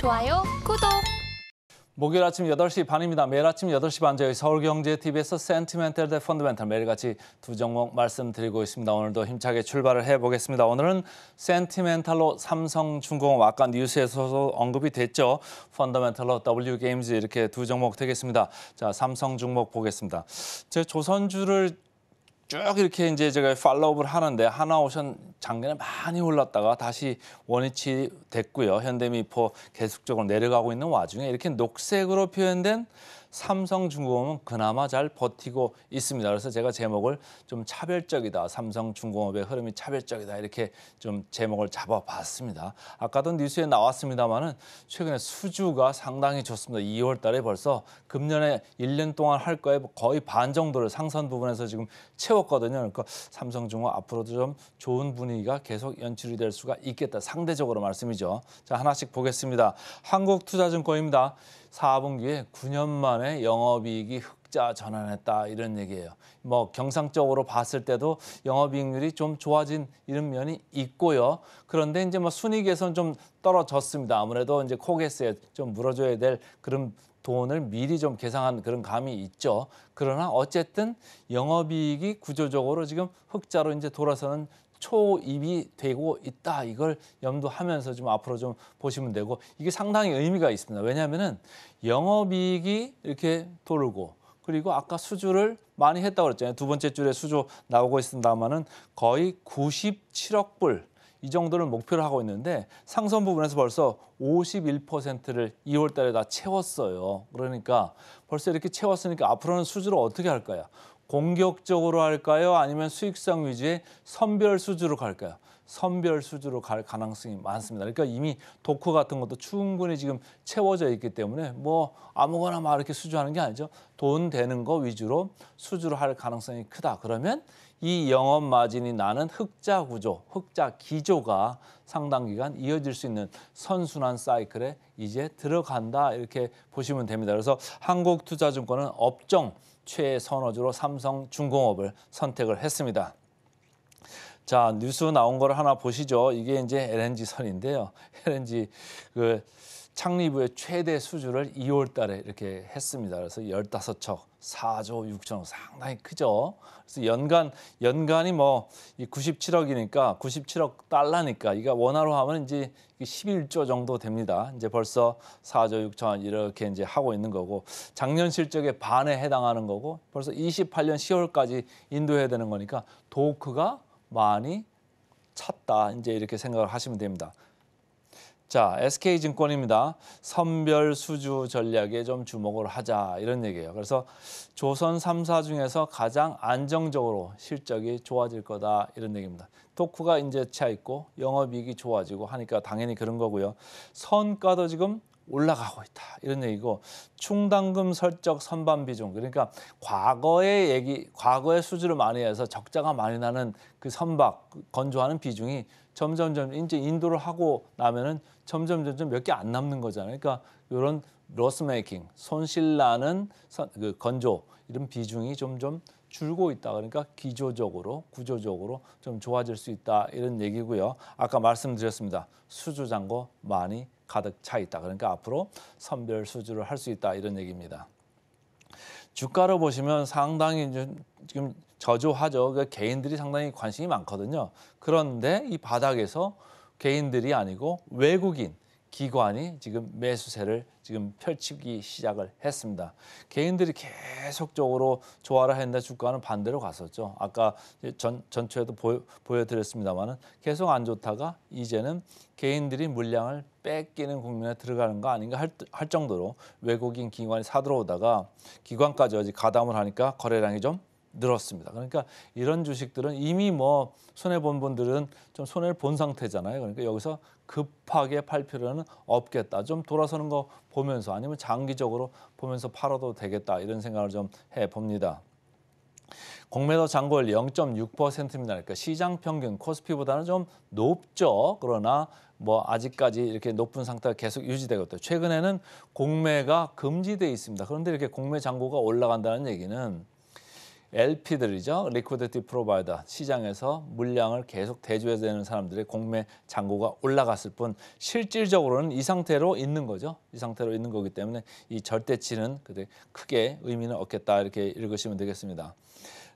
좋아요, 구독. 목요일 아침 8시 반입니다. 매일 아침 8시 반 저희 서울경제TV에서 센티멘탈 대 펀더멘탈 매일같이 두 종목 말씀드리고 있습니다. 오늘도 힘차게 출발을 해보겠습니다. 오늘은 센티멘탈로 삼성중공업, 아까 뉴스에서도 언급이 됐죠. 펀더멘탈로 W게임즈 이렇게 두 종목 되겠습니다. 자, 삼성중공업 보겠습니다. 제 조선주를 쭉 이렇게 이제 제가 팔로우를 하는데 하나오션 작년에 많이 올랐다가 다시 원위치 됐고요. 현대미포 계속적으로 내려가고 있는 와중에 이렇게 녹색으로 표현된 삼성중공업은 그나마 잘 버티고 있습니다. 그래서 제가 제목을 좀 차별적이다. 삼성중공업의 흐름이 차별적이다. 이렇게 좀 제목을 잡아봤습니다. 아까도 뉴스에 나왔습니다만은 최근에 수주가 상당히 좋습니다. 2월 달에 벌써 금년에 1년 동안 할 거에 거의 반 정도를 상선 부분에서 지금 채웠거든요. 그러니까 삼성중공업 앞으로도 좀 좋은 분위기가 계속 연출이 될 수가 있겠다. 상대적으로 말씀이죠. 자, 하나씩 보겠습니다. 한국투자증권입니다. 4분기에 9년 만에 영업이익이 흑자 전환했다 이런 얘기예요. 뭐 경상적으로 봤을 때도 영업이익률이 좀 좋아진 이런 면이 있고요. 그런데 이제 뭐 순이익에서는 좀 떨어졌습니다. 아무래도 이제 코게스에 좀 물어줘야 될 그런 돈을 미리 좀 계상한 그런 감이 있죠. 그러나 어쨌든 영업이익이 구조적으로 지금 흑자로 이제 돌아서는 초입이 되고 있다. 이걸 염두하면서 좀 앞으로 좀 보시면 되고 이게 상당히 의미가 있습니다. 왜냐하면은 영업이익이 이렇게 돌고 그리고 아까 수주를 많이 했다고 그랬잖아요. 두 번째 줄에 수주 나오고 있습니다만은 거의 97억 불. 이 정도를 목표로 하고 있는데 상선 부분에서 벌써 51%를 2월 달에 다 채웠어요. 그러니까 벌써 이렇게 채웠으니까 앞으로는 수주를 어떻게 할까요? 공격적으로 할까요? 아니면 수익성 위주의 선별 수주로 갈까요? 선별 수주로 갈 가능성이 많습니다. 그러니까 이미 도크 같은 것도 충분히 지금 채워져 있기 때문에 뭐 아무거나 막 이렇게 수주하는 게 아니죠. 돈 되는 거 위주로 수주를 할 가능성이 크다. 그러면 이 영업 마진이 나는 흑자 구조, 흑자 기조가 상당 기간 이어질 수 있는 선순환 사이클에 이제 들어간다. 이렇게 보시면 됩니다. 그래서 한국투자증권은 업종 최선호주로 삼성중공업을 선택을 했습니다. 자, 뉴스 나온 거를 하나 보시죠. 이게 이제 LNG선인데요. LNG 그 창립 후에 최대 수주를 2월 달에 이렇게 했습니다. 그래서 15척, 4조 6천억 상당히 크죠. 그래서 연간이 뭐 97억이니까 97억 달러니까 이게 원화로 하면 이제 11조 정도 됩니다. 이제 벌써 4조 6천억 이렇게 이제 하고 있는 거고 작년 실적의 반에 해당하는 거고 벌써 28년 10월까지 인도해야 되는 거니까 도크가 많이 찼다. 이제 이렇게 생각을 하시면 됩니다. 자, SK증권입니다. 선별 수주 전략에 좀 주목을 하자 이런 얘기예요. 그래서 조선 3사 중에서 가장 안정적으로 실적이 좋아질 거다 이런 얘기입니다. 토크가 이제 차 있고 영업이익이 좋아지고 하니까 당연히 그런 거고요. 선가도 지금 올라가고 있다 이런 얘기고 충당금 설적 선반 비중 그러니까 과거의 수주를 많이 해서 적자가 많이 나는 그 선박 건조하는 비중이 점점점 이제 인도를 하고 나면은 점점 몇 개 안 남는 거잖아요. 그러니까 이런 로스 메이킹 손실 나는 그 건조 이런 비중이 점점 줄고 있다. 그러니까 기조적으로 구조적으로 좀 좋아질 수 있다 이런 얘기고요. 아까 말씀드렸습니다. 수주 잔고 많이 가득 차 있다. 그러니까 앞으로 선별 수주를 할 수 있다 이런 얘기입니다. 주가를 보시면 상당히 지금 저조하죠. 그러니까 개인들이 상당히 관심이 많거든요. 그런데 이 바닥에서 개인들이 아니고 외국인 기관이 지금 매수세를 지금 펼치기 시작을 했습니다. 개인들이 계속적으로 조화를 했는데 주가는 반대로 갔었죠. 아까 전초에도 보여드렸습니다만은 계속 안 좋다가 이제는 개인들이 물량을 뺏기는 국면에 들어가는 거 아닌가 할 정도로 외국인 기관이 사들어오다가 기관까지 어디 가담을 하니까 거래량이 좀 늘었습니다. 그러니까 이런 주식들은 이미 뭐 손해본 분들은 좀 손해를 본 상태잖아요. 그러니까 여기서 급하게 팔 필요는 없겠다. 좀 돌아서는 거 보면서 아니면 장기적으로 보면서 팔아도 되겠다. 이런 생각을 좀 해봅니다. 공매도 잔고율 0.6%입니다. 그러니까 시장 평균 코스피보다는 좀 높죠. 그러나 뭐 아직까지 이렇게 높은 상태가 계속 유지되고 있다. 최근에는 공매가 금지돼 있습니다. 그런데 이렇게 공매 잔고가 올라간다는 얘기는 LP들이죠. 리퀴디티 프로바이더. 시장에서 물량을 계속 대줘야 되는 사람들의 공매 잔고가 올라갔을 뿐 실질적으로는 이 상태로 있는 거죠. 이 상태로 있는 거기 때문에 이 절대치는 크게 의미는 없겠다 이렇게 읽으시면 되겠습니다.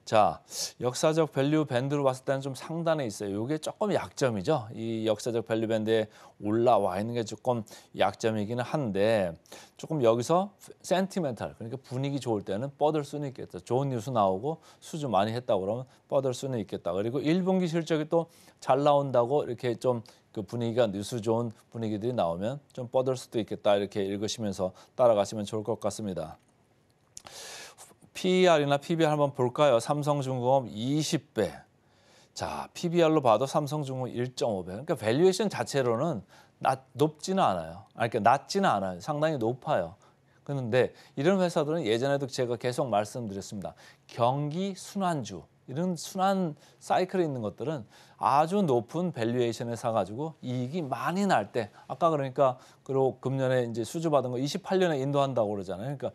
자, 역사적 밸류 밴드로 봤을 때는 좀 상단에 있어요. 이게 조금 약점이죠. 이 역사적 밸류 밴드에 올라와 있는 게 조금 약점이기는 한데 조금 여기서 센티멘탈, 그러니까 분위기 좋을 때는 뻗을 수는 있겠다. 좋은 뉴스 나오고 수주 많이 했다고 그러면 뻗을 수는 있겠다. 그리고 1분기 실적이 또 잘 나온다고 이렇게 좀 그 분위기가 뉴스 좋은 분위기들이 나오면 좀 뻗을 수도 있겠다. 이렇게 읽으시면서 따라가시면 좋을 것 같습니다. PER이나 PBR 한번 볼까요? 삼성중공업 20배. 자, PBR로 봐도 삼성중공업 1.5배. 그러니까 밸류에이션 자체로는 높지는 않아요. 그러니까 낮지는 않아요. 상당히 높아요. 그런데 이런 회사들은 예전에도 제가 계속 말씀드렸습니다. 경기 순환주, 이런 순환 사이클에 있는 것들은 아주 높은 밸류에이션에 사가지고 이익이 많이 날 때, 아까 그러니까 그리고 금년에 이제 수주받은 거 28년에 인도한다고 그러잖아요. 그러니까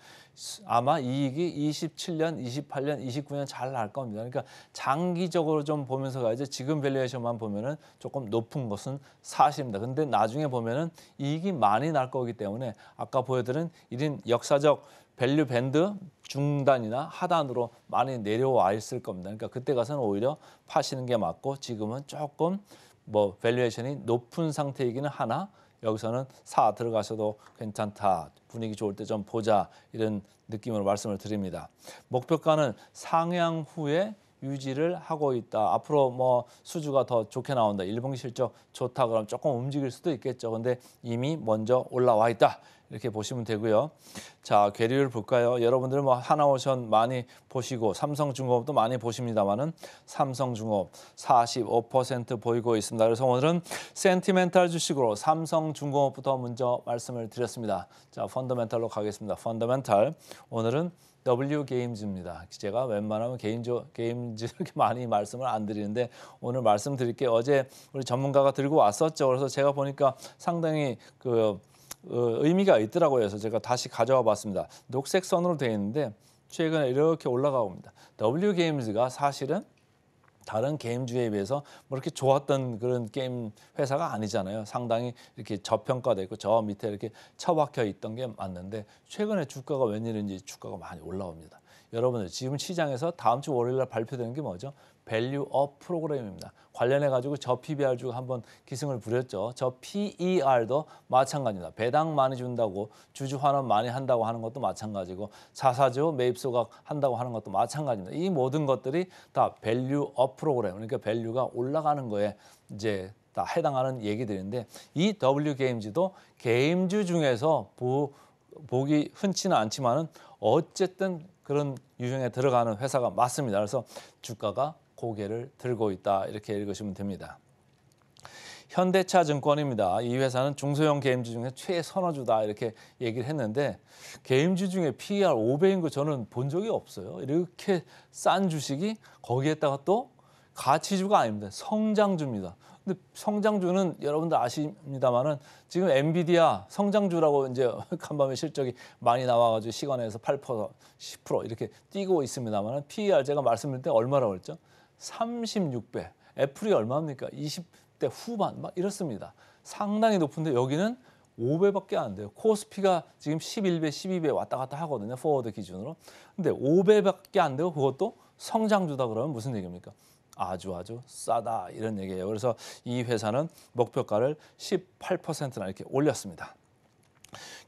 아마 이익이 27년, 28년, 29년 잘 날 겁니다. 그러니까 장기적으로 좀 보면서 가야지 지금 밸류에이션만 보면은 조금 높은 것은 사실입니다. 근데 나중에 보면은 이익이 많이 날 거기 때문에 아까 보여드린 이런 역사적 밸류 밴드 중단이나 하단으로 많이 내려와 있을 겁니다. 그러니까 그때 가서는 오히려 파시는 게 맞고 지금은 조금 뭐 밸류에이션이 높은 상태이기는 하나 여기서는 사 들어가셔도 괜찮다. 분위기 좋을 때 좀 보자. 이런 느낌으로 말씀을 드립니다. 목표가는 상향 후에 유지를 하고 있다. 앞으로 뭐 수주가 더 좋게 나온다. 1분기 실적 좋다 그러면 조금 움직일 수도 있겠죠. 근데 이미 먼저 올라와 있다. 이렇게 보시면 되고요. 자, 괴리를 볼까요? 여러분들 뭐 하나오션 많이 보시고 삼성중공업도 많이 보십니다만은 삼성중공업 45% 보이고 있습니다. 그래서 오늘은 센티멘탈 주식으로 삼성중공업부터 먼저 말씀을 드렸습니다. 자, 펀더멘탈로 가겠습니다. 펀더멘탈 오늘은 W게임즈입니다. 제가 웬만하면 게임즈 이렇게 많이 말씀을 안 드리는데 오늘 말씀드릴 게 어제 우리 전문가가 들고 왔었죠. 그래서 제가 보니까 상당히 의미가 있더라고요. 그래서 제가 다시 가져와 봤습니다. 녹색 선으로 되어 있는데 최근에 이렇게 올라가고 있습니다. W게임즈가 사실은 다른 게임주에 비해서 뭐 이렇게 좋았던 그런 게임 회사가 아니잖아요. 상당히 이렇게 저평가돼 있고 저 밑에 이렇게 처박혀 있던 게 맞는데 최근에 주가가 웬일인지 주가가 많이 올라옵니다. 여러분들 지금 시장에서 다음 주 월요일 날 발표되는 게 뭐죠? 밸류업 프로그램입니다. 관련해 가지고 저 PBR 주가 한번 기승을 부렸죠. 저 PER도 마찬가지입니다. 배당 많이 준다고 주주 환원 많이 한다고 하는 것도 마찬가지고 자사주 매입 소각 한다고 하는 것도 마찬가지입니다. 이 모든 것들이 다 밸류업 프로그램, 그러니까 밸류가 올라가는 거에 이제 다 해당하는 얘기들인데 이 W게임즈도 게임주 중에서 보기 흔치는 않지만은 어쨌든 그런 유형에 들어가는 회사가 맞습니다. 그래서 주가가 고개를 들고 있다 이렇게 읽으시면 됩니다. 현대차증권입니다. 이 회사는 중소형 게임주 중에 최선호주다 이렇게 얘기를 했는데 게임주 중에 PER 5배인 거 저는 본 적이 없어요. 이렇게 싼 주식이 거기에다가 또 가치주가 아닙니다. 성장주입니다. 근데 성장주는 여러분들 아십니다만은 지금 엔비디아 성장주라고 이제 간밤에 실적이 많이 나와가지고 시간에서 8%, 10% 이렇게 뛰고 있습니다만은 PER 제가 말씀드릴 때 얼마라고 했죠? 36배. 애플이 얼마입니까? 20대 후반 막 이렇습니다. 상당히 높은데 여기는 5배밖에 안 돼요. 코스피가 지금 11배, 12배 왔다 갔다 하거든요. 포워드 기준으로. 근데 5배밖에 안 되고 그것도 성장주다 그러면 무슨 얘기입니까? 아주 싸다 이런 얘기예요. 그래서 이 회사는 목표가를 18%나 이렇게 올렸습니다.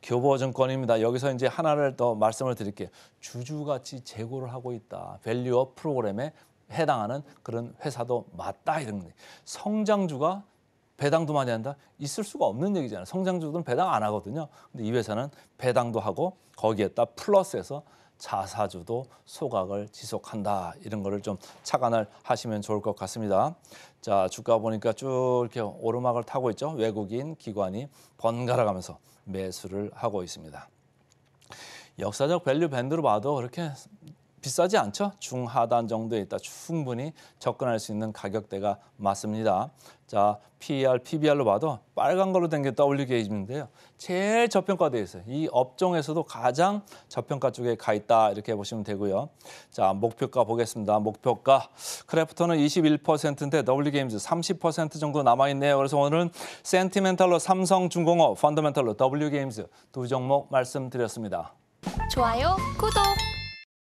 교보증권입니다. 여기서 이제 하나를 더 말씀을 드릴게요. 주주가치 재고를 하고 있다. 밸류업 프로그램에 해당하는 그런 회사도 맞다 이런 거예요. 성장주가 배당도 많이 한다? 있을 수가 없는 얘기잖아요. 성장주들은 배당 안 하거든요. 근데 이 회사는 배당도 하고 거기에다 플러스해서 자사주도 소각을 지속한다. 이런 거를 좀 착안을 하시면 좋을 것 같습니다. 자, 주가 보니까 쭉 이렇게 오르막을 타고 있죠. 외국인 기관이 번갈아 가면서 매수를 하고 있습니다. 역사적 밸류 밴드로 봐도 그렇게 비싸지 않죠? 중하단 정도에 있다 충분히 접근할 수 있는 가격대가 맞습니다. 자, PER, PBR로 봐도 빨간 걸로 된 게 WG에이지인데요. 제일 저평가되어 있어요. 이 업종에서도 가장 저평가 쪽에 가 있다 이렇게 보시면 되고요. 자, 목표가 보겠습니다. 목표가 크래프톤은 21%인데 WG에이지 30% 정도 남아있네요. 그래서 오늘은 센티멘탈로 삼성중공업, 펀더멘탈로 WG에이지 두 종목 말씀드렸습니다. 좋아요, 구독!